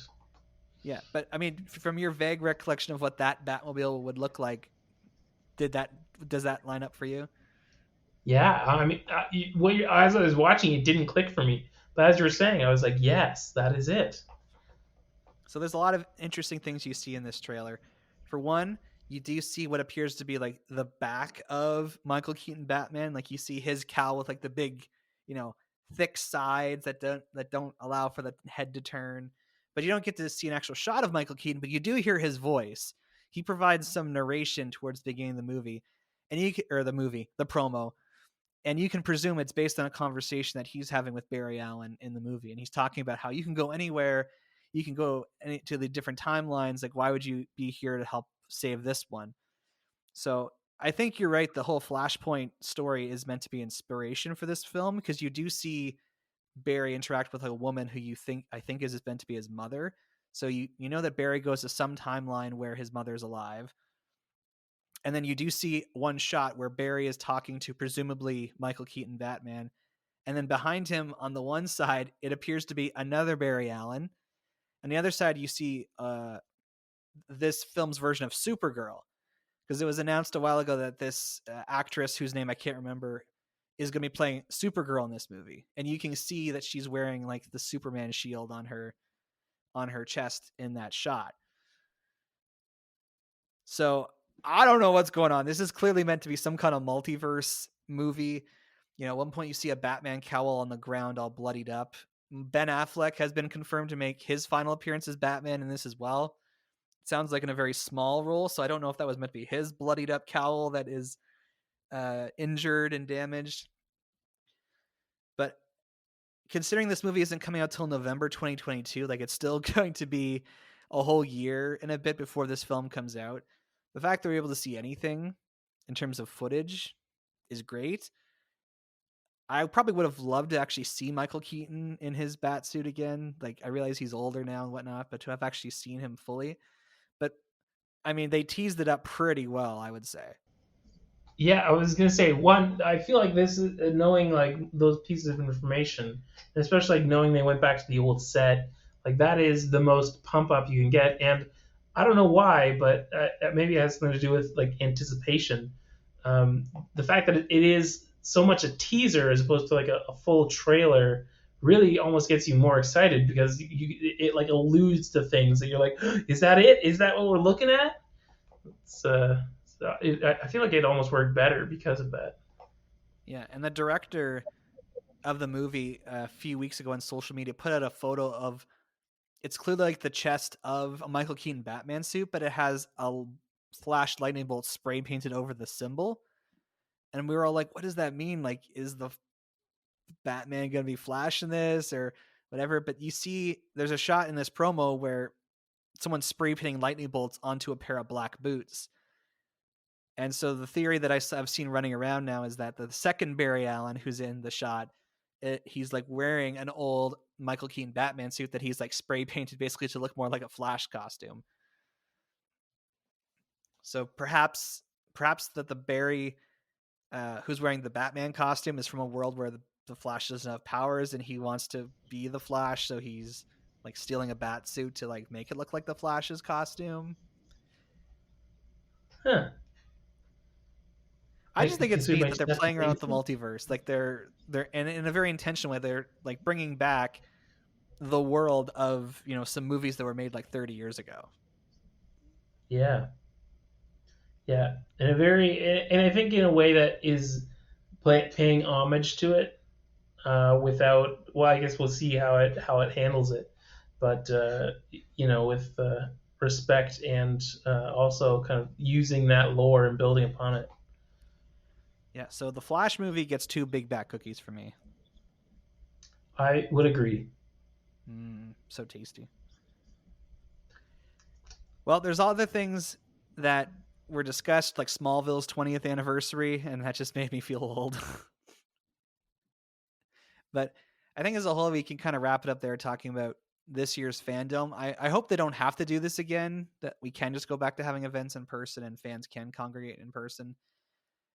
Yeah, but from your vague recollection of what that Batmobile would look like, does that line up for you? Yeah, as I was watching, it didn't click for me. But as you were saying, I was like, yes, that is it. So there's a lot of interesting things you see in this trailer. For one, you do see what appears to be like the back of Michael Keaton Batman. Like you see his cowl with like the big, thick sides that don't allow for the head to turn. But you don't get to see an actual shot of Michael Keaton, but you do hear his voice. He provides some narration towards the beginning of the movie, the promo, and you can presume it's based on a conversation that he's having with Barry Allen in the movie, and he's talking about how you can go anywhere, you can go to the different timelines. Like, why would you be here to help save this one? So I think you're right. The whole Flashpoint story is meant to be inspiration for this film, because you do see Barry interact with a woman who I think is meant to be his mother. So you know that Barry goes to some timeline where his mother's alive. And then you do see one shot where Barry is talking to presumably Michael Keaton Batman. And then behind him on the one side, it appears to be another Barry Allen. On the other side, you see this film's version of Supergirl, because it was announced a while ago that this actress, whose name I can't remember, is going to be playing Supergirl in this movie. And you can see that she's wearing like the Superman shield on her chest in that shot. So I don't know what's going on. This is clearly meant to be some kind of multiverse movie. At one point you see a Batman cowl on the ground all bloodied up. Ben Affleck has been confirmed to make his final appearance as Batman in this as well. It sounds like in a very small role, so I don't know if that was meant to be his bloodied up cowl that is injured and damaged. But considering this movie isn't coming out till November 2022, like it's still going to be a whole year and a bit before this film comes out. The fact that we're able to see anything in terms of footage is great. I probably would have loved to actually see Michael Keaton in his bat suit again. Like, I realize he's older now and whatnot, but to have actually seen him fully. But I mean, they teased it up pretty well, I would say. Yeah, I was gonna say I feel like this is knowing like those pieces of information, and especially like knowing they went back to the old set, like that is the most pump up you can get. And I don't know why, but maybe it has something to do with like anticipation. The fact that it is so much a teaser as opposed to like a full trailer really almost gets you more excited, because it like alludes to things that you're like, is that it? Is that what we're looking at? I feel like it almost worked better because of that. Yeah, and the director of the movie a few weeks ago on social media put out a photo of, it's clearly like the chest of a Michael Keaton Batman suit, but it has a flash lightning bolt spray painted over the symbol. And we were all like, what does that mean? Like, is the Batman going to be Flash in this or whatever? But you see there's a shot in this promo where someone's spray painting lightning bolts onto a pair of black boots. And so the theory that I've seen running around now is that the second Barry Allen who's in the shot, he's like wearing an old Michael Keaton Batman suit that he's like spray painted basically to look more like a Flash costume. So perhaps that the Barry who's wearing the Batman costume is from a world where the Flash doesn't have powers and he wants to be the Flash, so he's like stealing a bat suit to like make it look like the Flash's costume. Huh. I just think it's neat that they're playing around with the multiverse. Like they're in a very intentional way. They're like bringing back the world of, some movies that were made like 30 years ago. Yeah. Yeah. And I think in a way that is paying homage to it, without, well, I guess we'll see how it handles it. But, with respect and also kind of using that lore and building upon it. Yeah, so the Flash movie gets 2 Big Bat cookies for me. I would agree. So tasty. Well, there's other things that were discussed, like Smallville's 20th anniversary, and that just made me feel old. But I think as a whole, we can kind of wrap it up there talking about this year's fandom. I hope they don't have to do this again, that we can just go back to having events in person and fans can congregate in person.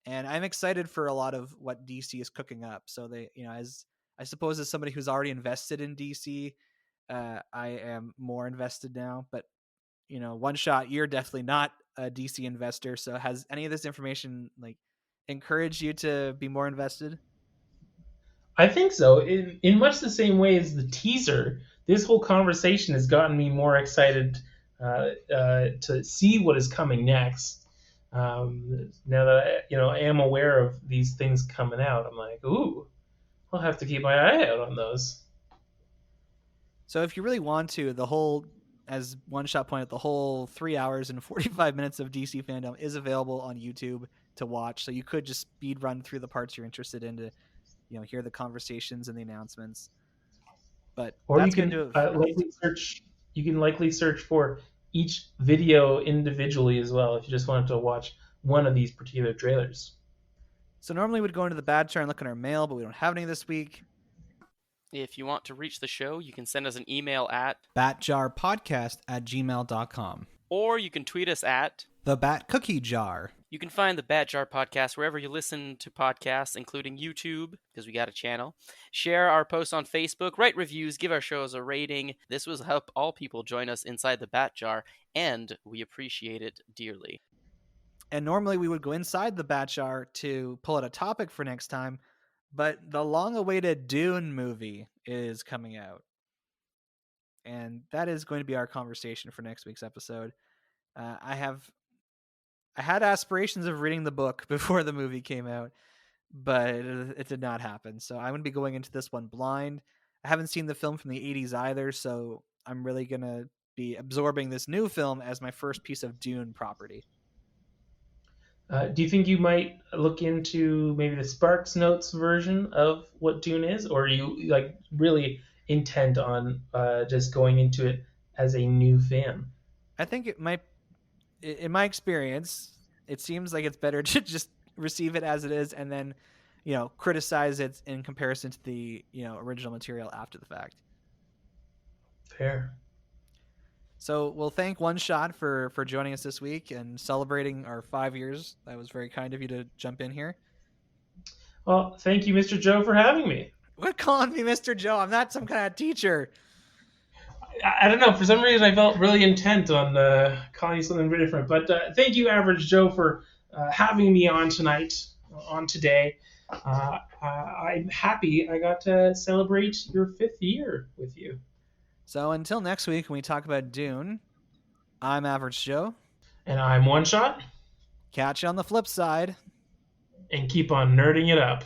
And I'm excited for a lot of what DC is cooking up. So they, as I suppose as somebody who's already invested in DC, I am more invested now. But, One Shot, you're definitely not a DC investor. So has any of this information like encouraged you to be more invested? I think so. In much the same way as the teaser, this whole conversation has gotten me more excited to see what is coming next. Now that I am aware of these things coming out, I'm like, ooh, I'll have to keep my eye out on those. So if you really want to, the whole, as One Shot pointed, the whole 3 hours and 45 minutes of DC Fandome is available on YouTube to watch. So you could just speed run through the parts you're interested in to, hear the conversations and the announcements. But Or that's you going to can do it. likely search. You can likely search for each video individually as well if you just wanted to watch one of these particular trailers. So normally we'd go into the Bad Jar and look in our mail, but we don't have any this week. If you want to reach the show, you can send us an email at batjarpodcast@gmail.com. or you can tweet us at The Bat Cookie Jar. You can find the Bat Jar Podcast wherever you listen to podcasts, including YouTube, because we got a channel. Share our posts on Facebook, write reviews, give our shows a rating. This will help all people join us inside the Bat Jar, and we appreciate it dearly. And normally we would go inside the Bat Jar to pull out a topic for next time, but the long-awaited Dune movie is coming out. And that is going to be our conversation for next week's episode. I had aspirations of reading the book before the movie came out, but it did not happen. So I'm going to be going into this one blind. I haven't seen the film from the 80s either, so I'm really going to be absorbing this new film as my first piece of Dune property. Do you think you might look into maybe the Sparks Notes version of what Dune is, or are you really intent on just going into it as a new fan? I think it might. In my experience, it seems like it's better to just receive it as it is and then, criticize it in comparison to the, original material after the fact. Fair. So we'll thank One Shot for joining us this week and celebrating our 5 years. That was very kind of you to jump in here. Well, thank you, Mr. Joe, for having me. Quit calling me Mr. Joe. I'm not some kind of teacher. I don't know. For some reason, I felt really intent on calling you something very different. But thank you, Average Joe, for having me on today. I'm happy I got to celebrate your 5th year with you. So until next week when we talk about Dune, I'm Average Joe. And I'm One Shot. Catch you on the flip side. And keep on nerding it up.